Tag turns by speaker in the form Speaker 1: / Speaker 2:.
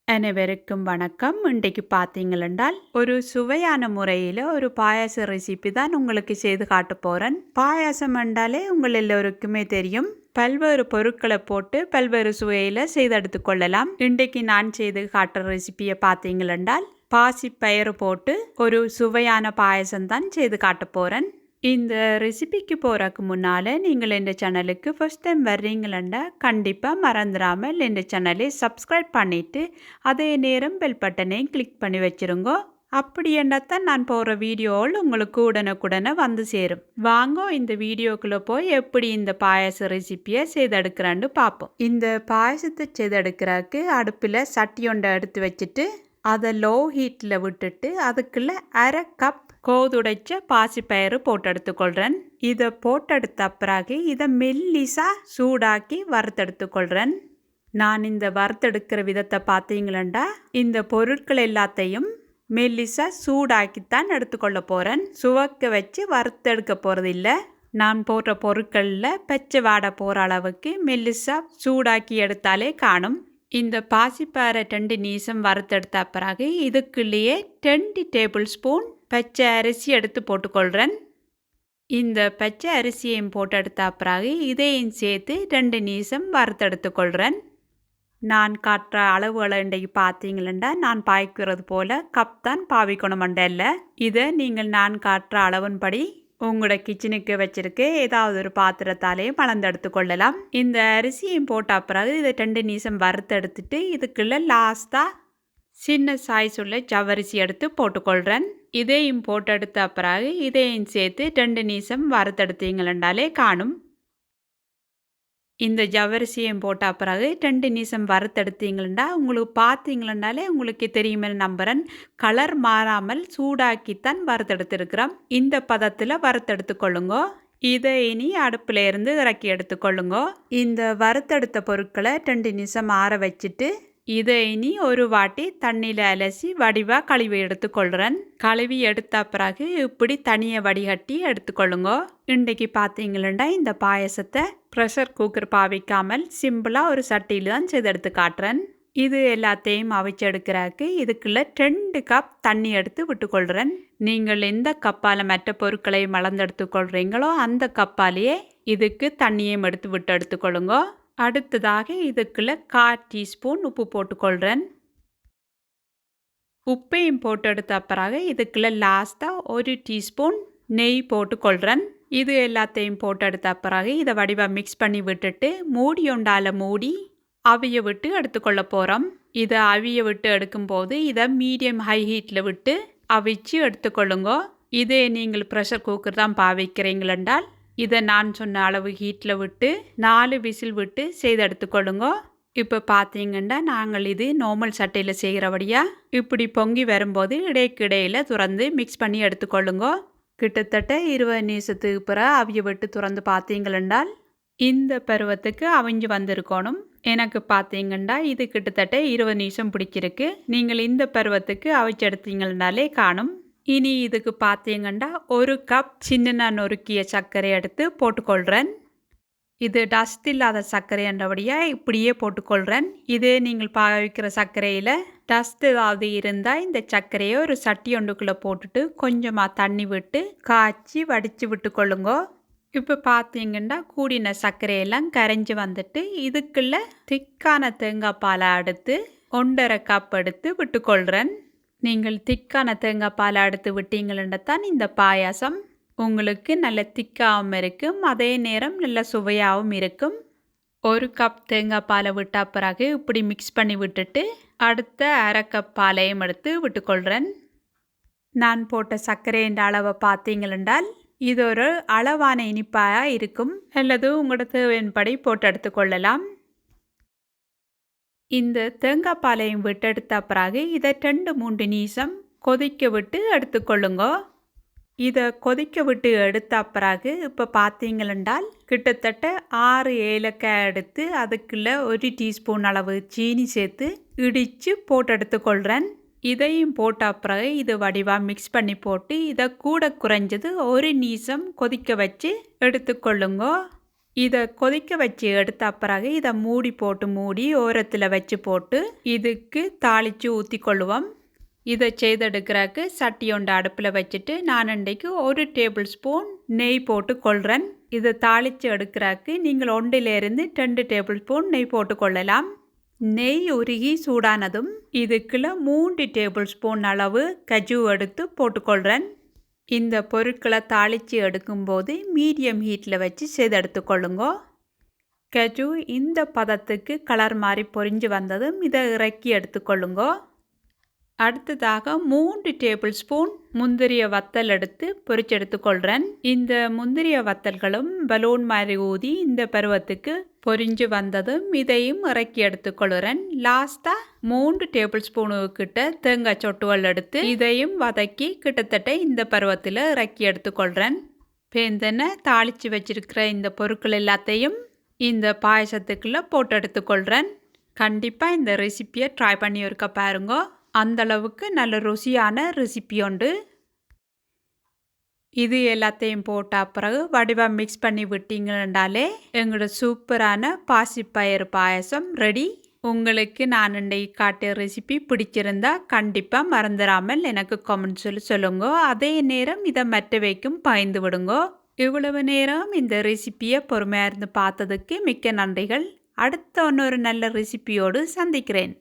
Speaker 1: அனைவருக்கும் வணக்கம். இன்றைக்கு பார்த்தீங்களென்றால் ஒரு சுவையான முறையில் ஒரு பாயாச ரெசிபி தான் உங்களுக்கு செய்து காட்ட போகிறேன். பாயாசம் என்றாலே உங்கள் எல்லோருக்குமே தெரியும். பல்வேறு பொருட்களை போட்டு பல்வேறு சுவையில் செய்தெடுத்து கொள்ளலாம். இன்றைக்கு நான் செய்து காட்டுற ரெசிபியை பார்த்தீங்களென்றால் பாசிப்பயிறு போட்டு ஒரு சுவையான பாயாசம் தான் செய்து காட்ட போகிறேன். இந்த ரெசிபிக்கு போகிறதுக்கு முன்னால் நீங்கள் இந்த சேனலுக்கு ஃபர்ஸ்ட் டைம் வர்றீங்களா கண்டிப்பாக மறந்துடாமல் இந்த சேனலை சப்ஸ்கிரைப் பண்ணிவிட்டு அதே நேரம் பெல் பட்டனையும் கிளிக் பண்ணி வச்சுருங்கோ. அப்படி என்றால் நான் போகிற வீடியோவில் உங்களுக்கு உடனுக்குடனே வந்து சேரும். வாங்க இந்த வீடியோக்குள்ளே போய் எப்படி இந்த பாயாச ரெசிப்பியை செய்தெடுக்கிறேன்னு பார்ப்போம். இந்த பாயாசத்தை செய்தெடுக்கிறதுக்கு அடுப்பில் சட்டி ஒன்றை எடுத்து வச்சுட்டு அதை லோ ஹீட்டில் விட்டுட்டு அதுக்குள்ளே அரை கப் கோதுடைச்ச பாசிப்பயிறு போட்டு எடுத்துக்கொள்கிறேன். இதை போட்டெடுத்த பிறகு இதை மெல்லிசாக சூடாக்கி வறுத்தெடுத்துக்கொள்கிறேன். நான் இந்த வறுத்தெடுக்கிற விதத்தை பார்த்தீங்களா, இந்த பொருட்கள் எல்லாத்தையும் மெல்லிசாக சூடாக்கித்தான் எடுத்துக்கொள்ள போகிறேன். சுவக்க வச்சு வறுத்தெடுக்க போகிறது இல்லை. நான் போடுற பொருட்களில் பச்சை வாடை போகிற அளவுக்கு மெல்லிசாக சூடாக்கி எடுத்தாலே காணும். இந்த பாசிப்பயிரை 2 நிமிஷம் வறுத்தெடுத்த பிறகு இதுக்குள்ளேயே 2 டேபிள் ஸ்பூன் பச்சை அரிசி எடுத்து போட்டுக்கொள்கிறேன். இந்த பச்சை அரிசியையும் போட்டு எடுத்த பிறகு இதையும் சேர்த்து 2 நிமிஷம் வறுத்தெடுத்துக்கொள்கிறேன். நான் காட்டுற அளவுகளை இன்றைக்கு பார்த்தீங்களா, நான் பாய்க்கிறது போல் கப் தான் பாவிக்கணுமண்டல்ல. இதை நீங்கள் நான் காட்டுற அளவின்படி உங்களோட கிச்சனுக்கு வச்சிருக்க ஏதாவது ஒரு பாத்திரத்தாலே மலர்ந்தெடுத்து கொள்ளலாம். இந்த அரிசியும் போட்ட பிறகு இதை 2 நிமிஷம் வறுத்தெடுத்துட்டு இதுக்குள்ள லாஸ்ட்டாக சின்ன சாய்ஸ் உள்ள ஜவ்வரிசி எடுத்து போட்டுக்கொள்கிறேன். இதையும் போட்டெடுத்த பிறகு இதையும் சேர்த்து 2 நிமிஷம் வறுத்தெடுத்தீங்களே காணும். இந்த ஜவ்வரிசியும் போட்ட பிறகு 2 நிமிஷம் வறுத்தெடுத்தீங்களா உங்களுக்கு பார்த்தீங்கன்னாலே உங்களுக்கு தெரியுமே நம்புகிறேன். கலர் மாறாமல் சூடாக்கித்தான் வறுத்தெடுத்துருக்கிறோம். இந்த பதத்தில் வறுத்தெடுத்துக்கொள்ளுங்க. இதை இனி அடுப்பில் இருந்து இறக்கி எடுத்துக்கொள்ளுங்க. இந்த வறுத்தெடுத்த பொருட்களை 2 நிமிஷம் ஆற வச்சுட்டு இதை இனி ஒரு வாட்டி தண்ணியில் அலசி வடிவாக கழுவி எடுத்துக்கொள்கிறேன். கழுவி எடுத்த பிறகு இப்படி தனியை வடிகட்டி எடுத்துக்கொள்ளுங்க. இன்றைக்கு பார்த்தீங்களா இந்த பாயசத்தை ப்ரெஷர் குக்கர் பாவிக்காமல் சிம்பிளாக ஒரு சட்டியில் தான் செய்து எடுத்து காட்டுறேன். இது எல்லாத்தையும் அவிச்சு எடுக்கிறதுக்கு இதுக்குள்ளே 2 கப் தண்ணி எடுத்து விட்டுக்கொள்கிறேன். நீங்கள் எந்த கப்பால் மற்ற பொருட்களை மலர்ந்தெடுத்துக்கொள்கிறீங்களோ அந்த கப்பாலேயே இதுக்கு தண்ணியும் எடுத்து விட்டு எடுத்துக்கொள்ளுங்க. அடுத்ததாக இதுக்குள்ளே 1/4 டீஸ்பூன் உப்பு போட்டுக்கொள்கிறேன். உப்பையும் போட்டு எடுத்த பிறகு இதுக்குள்ளே லாஸ்ட்டாக 1 டீஸ்பூன் நெய் போட்டுக்கொள்கிறேன். இது எல்லாத்தையும் போட்டு எடுத்த பிறகு இதை வடிவாக மிக்ஸ் பண்ணி விட்டுட்டு மூடி ஒண்டால் மூடி அவிய விட்டு எடுத்துக்கொள்ள போகிறோம். இதை அவிய விட்டு எடுக்கும்போது இதை மீடியம் ஹை ஹீட்டில் விட்டு அவிச்சு எடுத்துக்கொள்ளுங்க. இதே நீங்கள் ப்ரெஷர் குக்கர் தான் பாவிக்கிறீங்களென்றால் இதை நான் சொன்ன அளவு ஹீட்டில் விட்டு 4 விசில் விட்டு செய்து எடுத்துக்கொள்ளுங்க. இப்போ பார்த்தீங்கன்னா நாங்கள் இது நார்மல் சட்டையில் செய்கிறபடியாக இப்படி பொங்கி வரும்போது இடையில துறந்து மிக்ஸ் பண்ணி எடுத்துக்கொள்ளுங்க. கிட்டத்தட்ட 20 நிமிஷத்துக்கு பிறகு அவிய விட்டு துறந்து பார்த்தீங்களென்றால் இந்த பருவத்துக்கு அவிஞ்சு வந்திருக்கணும். எனக்கு பார்த்தீங்கன்னா இது கிட்டத்தட்ட 20 நிமிஷம் பிடிச்சிருக்கு. நீங்கள் இந்த பருவத்துக்கு அவிச்சு எடுத்தீங்கன்னாலே காணும். இனி இதுக்கு பார்த்தீங்கன்னா 1 கப் சின்ன நொறுக்கிய சர்க்கரை எடுத்து போட்டுக்கொள்கிறேன். இது டஸ்ட் இல்லாத சர்க்கரை என்றபடியாக இப்படியே போட்டுக்கொள்கிறேன். இதே நீங்கள் பாவிக்கிற சர்க்கரையில் டஸ்ட் ஏதாவது இருந்தால் இந்த சர்க்கரையை ஒரு சட்டி ஒன்றுக்குள்ளே போட்டுட்டு கொஞ்சமாக தண்ணி விட்டு காய்ச்சி வடித்து விட்டுக்கொள்ளுங்க. இப்போ பார்த்தீங்கன்னா கூடின சர்க்கரையெல்லாம் கரைஞ்சி வந்துட்டு இதுக்குள்ளே திக்கான தேங்காய் பாலை எடுத்து 1.5 கப் எடுத்து விட்டுக்கொள்கிறேன். நீங்கள் திக்கான தேங்காய் பாலை எடுத்து விட்டீங்களா தான் இந்த பாயாசம் உங்களுக்கு நல்ல திக்காகவும் இருக்கும், அதே நேரம் நல்ல சுவையாகவும் இருக்கும். 1 கப் தேங்காய் பாலை விட்ட பிறகு இப்படி மிக்ஸ் பண்ணி விட்டுட்டு அடுத்த அரை கப் பாலையும் எடுத்து விட்டுக்கொள்கிறேன். நான் போட்ட சர்க்கரையின் அளவை பார்த்தீங்களென்றால் இது ஒரு அளவான இனிப்பாக இருக்கும், அல்லது உங்களோட தேவையின்படி போட்டு எடுத்துக்கொள்ளலாம். இந்த தேங்காய் பாலையும் விட்டு எடுத்த பிறகு இதை 2-3 நிமிஷம் கொதிக்க விட்டு எடுத்துக்கொள்ளுங்க. இதை கொதிக்க விட்டு எடுத்த பிறகு இப்போ பார்த்தீங்களென்றால் கிட்டத்தட்ட 6 ஏலக்காய் எடுத்து அதுக்குள்ளே 1 டீஸ்பூன் அளவு சீனி சேர்த்து இடித்து போட்டு எடுத்துக்கொள்கிறேன். இதையும் போட்ட பிறகு இது வடிவாக மிக்ஸ் பண்ணி போட்டு இதை கூட குறைஞ்சது 1 நிமிஷம் கொதிக்க வச்சு எடுத்துக்கொள்ளுங்க. இதை கொதிக்க வச்சு எடுத்த பிறகு இதை மூடி ஓரத்தில் வச்சு போட்டு இதுக்கு தாளித்து ஊற்றி கொள்ளுவோம். இதை செய்தெடுக்கிறதுக்கு சட்டி ஒன்று அடுப்பில் வச்சுட்டு நான் இன்றைக்கு 1 டேபிள் ஸ்பூன் நெய் போட்டு கொள்கிறேன். இதை தாளித்து எடுக்கிறதுக்கு நீங்கள் 1லிருந்து 2 டேபிள் ஸ்பூன் நெய் போட்டு கொள்ளலாம். நெய் உருகி சூடானதும் இதுக்குள்ள 3 டேபிள் ஸ்பூன் அளவு கஜு எடுத்து போட்டுக்கொள்கிறேன். இந்த பொருட்களை தாளித்து எடுக்கும்போது மீடியம் ஹீட்டில் வச்சு செய்தெடுத்துக்கொள்ளுங்க. கஜு இந்த பதத்துக்கு கலர் மாதிரி பொரிஞ்சு வந்ததும் இதை இறக்கி எடுத்துக்கொள்ளுங்க. அடுத்ததாக 3 டேபிள் ஸ்பூன் முந்திரிய வத்தல் எடுத்து பொரிச்சு எடுத்துக்கொள்கிறேன். இந்த முந்திரிய வத்தல்களும் பலூன் மாதிரி ஊதி இந்த பருவத்துக்கு பொரிஞ்சு வந்ததும் இதையும் இறக்கி எடுத்துக்கொள்கிறேன். லாஸ்ட்டாக 3 டேபிள் ஸ்பூனு கிட்ட தேங்காய் சொட்டுகள் எடுத்து இதையும் வதக்கி கிட்டத்தட்ட இந்த பருவத்தில் இறக்கி எடுத்துக்கொள்கிறேன். பேந்தனை தாளித்து வச்சிருக்கிற இந்த பொருட்கள் எல்லாத்தையும் இந்த பாயசத்துக்குள்ளே போட்டு எடுத்துக்கொள்கிறேன். கண்டிப்பாக இந்த ரெசிப்பியை ட்ரை பண்ணி இருக்க பாருங்க. அந்தளவுக்கு நல்ல ருசியான ரெசிபி உண்டு. இது எல்லாத்தையும் போட்ட பிறகு வடிவாக மிக்ஸ் பண்ணி விட்டீங்கன்னாலே எங்களோட சூப்பரான பாசிப்பயிறு பாயசம் ரெடி. உங்களுக்கு நான் இன்றைக்கு காட்டிய ரெசிபி பிடிச்சிருந்தா கண்டிப்பாக மறந்துடாமல் எனக்கு கமெண்ட் சொல்லுங்க. அதே நேரம் இதை மற்றவைக்கும் பகிர்ந்து விடுங்க. இவ்வளவு நேரம் இந்த ரெசிப்பியை பொறுமையாக இருந்து பார்த்ததுக்கு மிக்க நன்றிகள். அடுத்த இன்னொரு நல்ல ரெசிபியோடு சந்திக்கிறேன்.